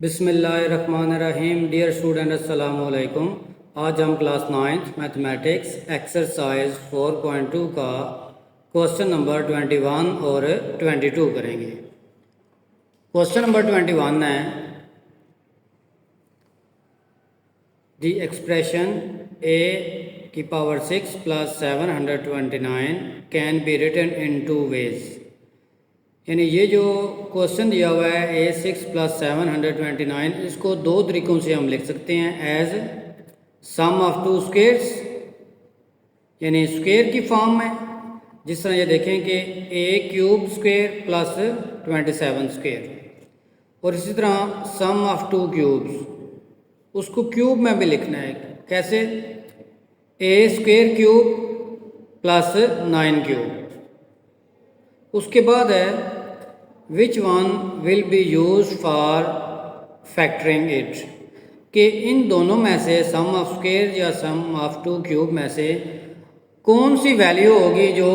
बिस्मिल्लाहिर्रहमानिर्रहीम। Dear student अस्सलाम वालेकुम। आज हम क्लास 9th मैथमेटिक्स एक्सरसाइज 4.2 का क्वेश्चन नंबर 21 और 22 करेंगे। क्वेश्चन नंबर 21 है द एक्सप्रेशन a की power 6 plus 729 can be written in two ways. यानी ये जो क्वेश्चन दिया हुआ है a6 प्लस 729, इसको दो तरीक़ों से हम लिख सकते हैं as sum of two squares, यानी स्क्वेयर की फॉर्म में। जिस तरह ये देखें कि a cube square plus 27 square, और इसी तरह सम ऑफ टू क्यूब्स, उसको क्यूब में भी लिखना है। कैसे? a square cube plus 9 cube. उसके बाद है which one will be use for factoring it, कि इन दोनों में से सम ऑफ स्क्वेयर या सम ऑफ टू क्यूब में से कौन सी वैल्यू होगी जो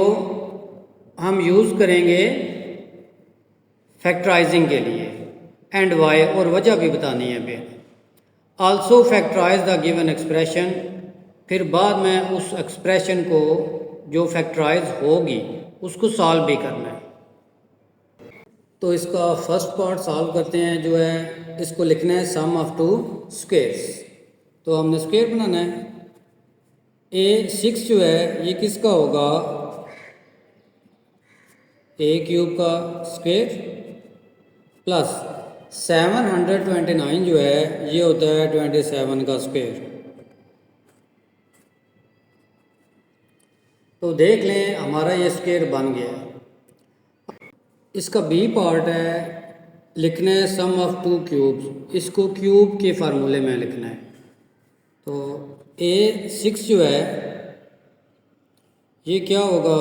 हम यूज़ करेंगे फैक्टराइजिंग के लिए, एंड वाई, और वजह भी बतानी है फिर। Also factorise the given expression, फिर बाद में उस एक्सप्रेशन को जो फैक्टराइज होगी उसको सॉल्व भी करना है। तो इसका फर्स्ट पार्ट सॉल्व करते हैं, जो है इसको लिखना है सम ऑफ टू स्क्वेयर्स। तो हमने स्क्वेयर बनाना है। a6 जो है ये किसका होगा? a क्यूब का स्क्वेयर प्लस 729 जो है ये होता है 27 का स्क्वेयर। तो देख लें हमारा ये स्क्वेयर बन गया है। इसका बी पार्ट है लिखना है सम ऑफ टू क्यूब्स, इसको क्यूब के फार्मूले में लिखना है। तो a6 जो है ये क्या होगा?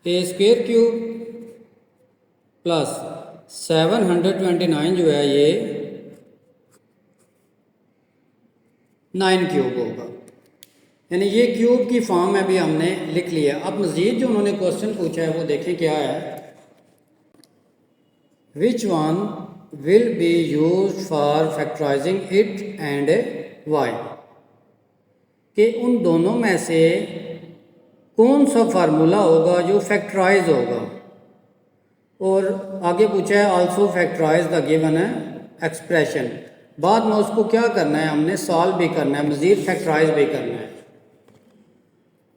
a स्क्वेयर क्यूब प्लस 729 जो है ये 9 क्यूब होगा। यानी ये क्यूब की फॉर्म में भी हमने लिख लिया। अब मज़ीद जो उन्होंने क्वेश्चन पूछा है वो देखें क्या है। Which one will be use for factorising it and why, कि उन दोनों में से कौन सा फार्मूला होगा जो फैक्टराइज होगा। और आगे पूछा है also factorise the given expression, बाद में उसको क्या करना है, हमने सॉल्व भी करना है, मज़ीद फैक्टराइज भी करना है।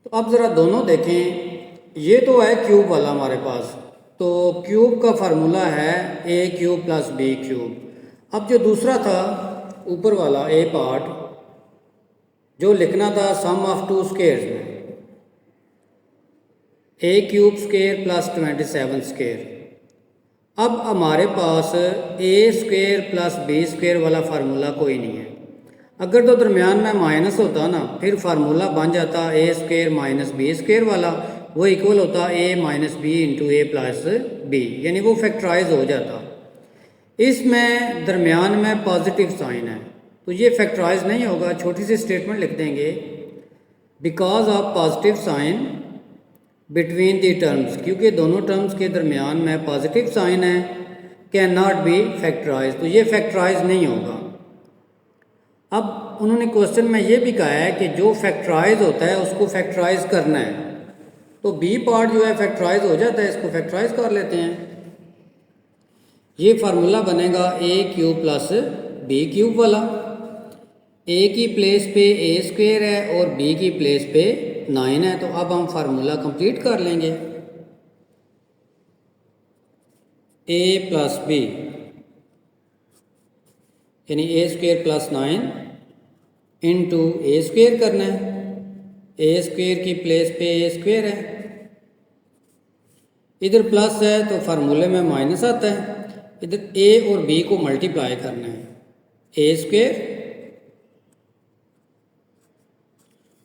तो अब ज़रा दोनों देखें। ये तो है क्यूब वाला हमारे पास, तो क्यूब का फार्मूला है a cube plus b cube. अब जो दूसरा था ऊपर वाला a पार्ट, जो लिखना था सम ऑफ टू स्क्वेयर्स में, a cube square plus 27 square. अब हमारे पास a square plus b square वाला फार्मूला कोई नहीं है। अगर तो दरमियान में माइनस होता ना, फिर फार्मूला बन जाता a square minus b square वाला, वो इक्वल होता a minus b into a plus b, यानी वो फैक्टराइज हो जाता। इसमें दरमियान में पॉजिटिव साइन है तो ये फैक्टराइज नहीं होगा। छोटी सी स्टेटमेंट लिख देंगे, because of positive sign between the terms, क्योंकि दोनों टर्म्स के दरमियान में पॉजिटिव साइन है, कैन नॉट बी फैक्टराइज, तो ये फैक्टराइज नहीं होगा। अब उन्होंने क्वेश्चन में ये भी कहा है कि जो फैक्टराइज होता है उसको फैक्टराइज करना है, तो बी पार्ट जो है फैक्टराइज हो जाता है, इसको फैक्टराइज कर लेते हैं। ये फार्मूला बनेगा a cube plus b cube वाला। a की प्लेस पे a स्क्वेयर है और b की प्लेस पे 9 है, तो अब हम फार्मूला कंप्लीट कर लेंगे। a प्लस b यानी a square plus 9 into A square करना है। ए स्क्वेयर की प्लेस पे ए स्क्वेयर है, इधर प्लस है तो फार्मूले में माइनस आता है। इधर ए और बी को मल्टीप्लाई करना है, ए स्क्वेयर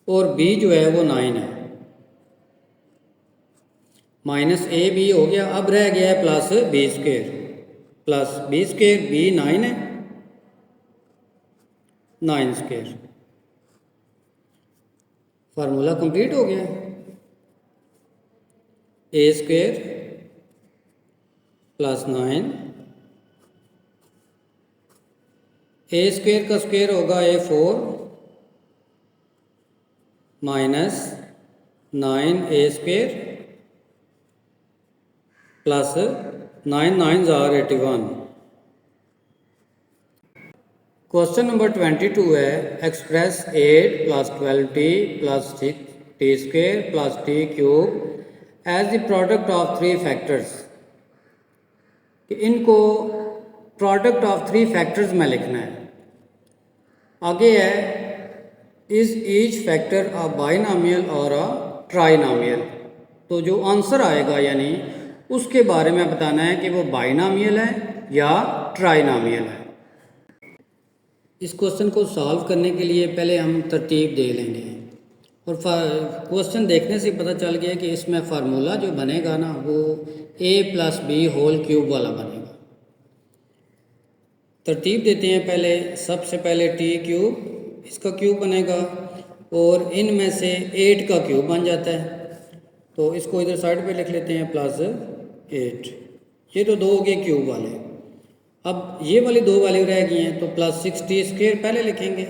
और बी जो है वो 9 है, माइनस ए बी हो गया। अब रह गया है plus B square, plus B square, B 9 है, 9 स्क्वेयर। फार्मूला कंप्लीट हो गया। A square plus 9 A square का स्क्वेयर होगा A4 minus 9A square plus 9 9 are 81। Question number 22 है express 8 plus 12t plus 6t square plus t cube as the product of three factors. इनको product of three factors में लिखना है। आगे है is each factor a binomial और अ trinomial. तो जो आंसर आएगा यानी उसके बारे में बताना है कि वो बाइनॉमियल है या ट्राइनॉमियल है। इस क्वेश्चन को सॉल्व करने के लिए पहले हम तरतीब दे लेंगे और क्वेश्चन देखने से पता चल गया कि इसमें फार्मूला जो बनेगा ना वो a plus B whole cube वाला बनेगा। तरतीब देते हैं पहले। सबसे पहले टी क्यूब इसका क्यूब बनेगा और इनमें से 8 का क्यूब बन जाता है, तो इसको इधर साइड पे लिख लेते हैं प्लस 8। ये तो दो हो गए क्यूब वाले। अब ये वाली दो वैल्यू रह गई हैं, तो प्लस 6t स्क्वेयर पहले लिखेंगे।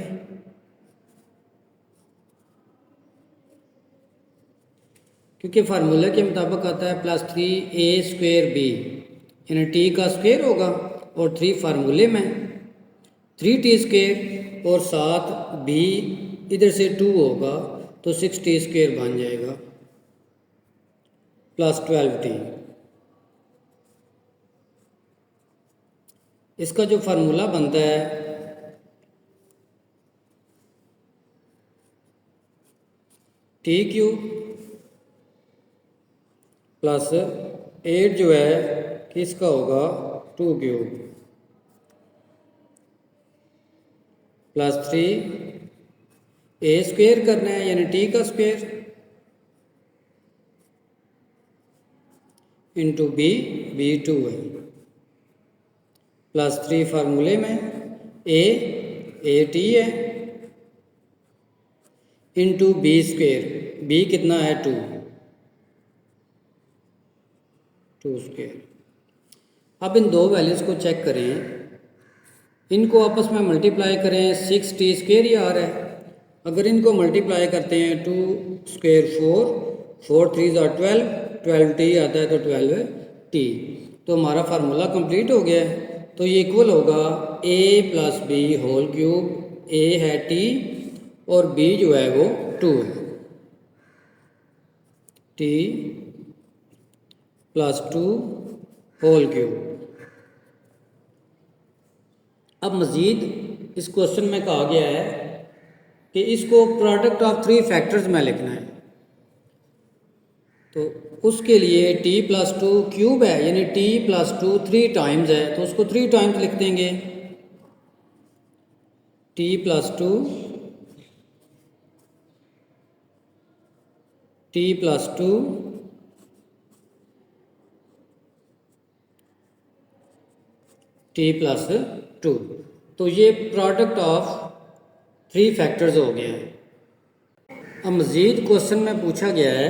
क्योंकि फार्मूले के मुताबिक आता है प्लस 3a स्क्वेयर बी, यानी टी का स्क्वेयर होगा और 3 फार्मूले में 3t स्क्वेयर और साथ b इधर से 2 होगा तो 6t स्क्वेयर बन जाएगा प्लस 12t। इसका जो फार्मूला बनता है टी क्यूब प्लस 8 जो है किसका होगा 2 क्यूब प्लस 3 a स्क्वेयर करना है यानी टी का स्क्वेयर इंटू बी 2 है प्लस 3 फार्मूले में ए टी है इंटू बी स्क्वेयर, बी कितना है 2 स्क्वेयर। अब इन दो वैल्यूज़ को चेक करें, इनको आपस में मल्टीप्लाई करें 6t स्क्वेयर ही आ रहा है। अगर इनको मल्टीप्लाई करते हैं 2 स्क्वेयर 4 3 12 12t आता है तो 12t, तो हमारा फार्मूला कंप्लीट हो गया है। तो ये इक्वल होगा a plus B whole cube, a है t और b जो है वो 2 है, t प्लस 2 होल क्यूब। अब मज़ीद इस क्वेश्चन में कहा गया है कि इसको प्रोडक्ट ऑफ थ्री फैक्टर्स में लिखना है। तो उसके लिए t प्लस 2 क्यूब है यानी t प्लस 2 3 टाइम्स है, तो उसको 3 टाइम्स लिख देंगे t plus 2 t plus 2 t plus 2। तो ये प्रोडक्ट ऑफ थ्री फैक्टर्स हो गए हैं। अब मज़ीद क्वेश्चन में पूछा गया है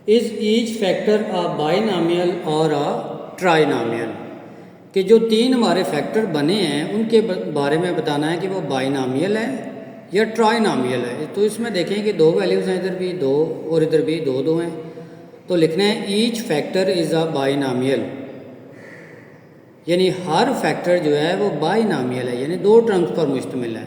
is each factor a binomial और अ ट्राइनॉमियल, कि जो तीन हमारे फैक्टर बने हैं उनके बारे में बताना है कि वो बाइनॉमियल है या ट्राइनॉमियल है। तो इसमें देखें कि दो वैल्यूज़ हैं, इधर भी 2 और इधर भी 2 हैं, तो लिखना है each factor is a binomial, यानी हर फैक्टर जो है वो बाइनॉमियल है यानी 2 टर्म्स पर मुश्तमिल है।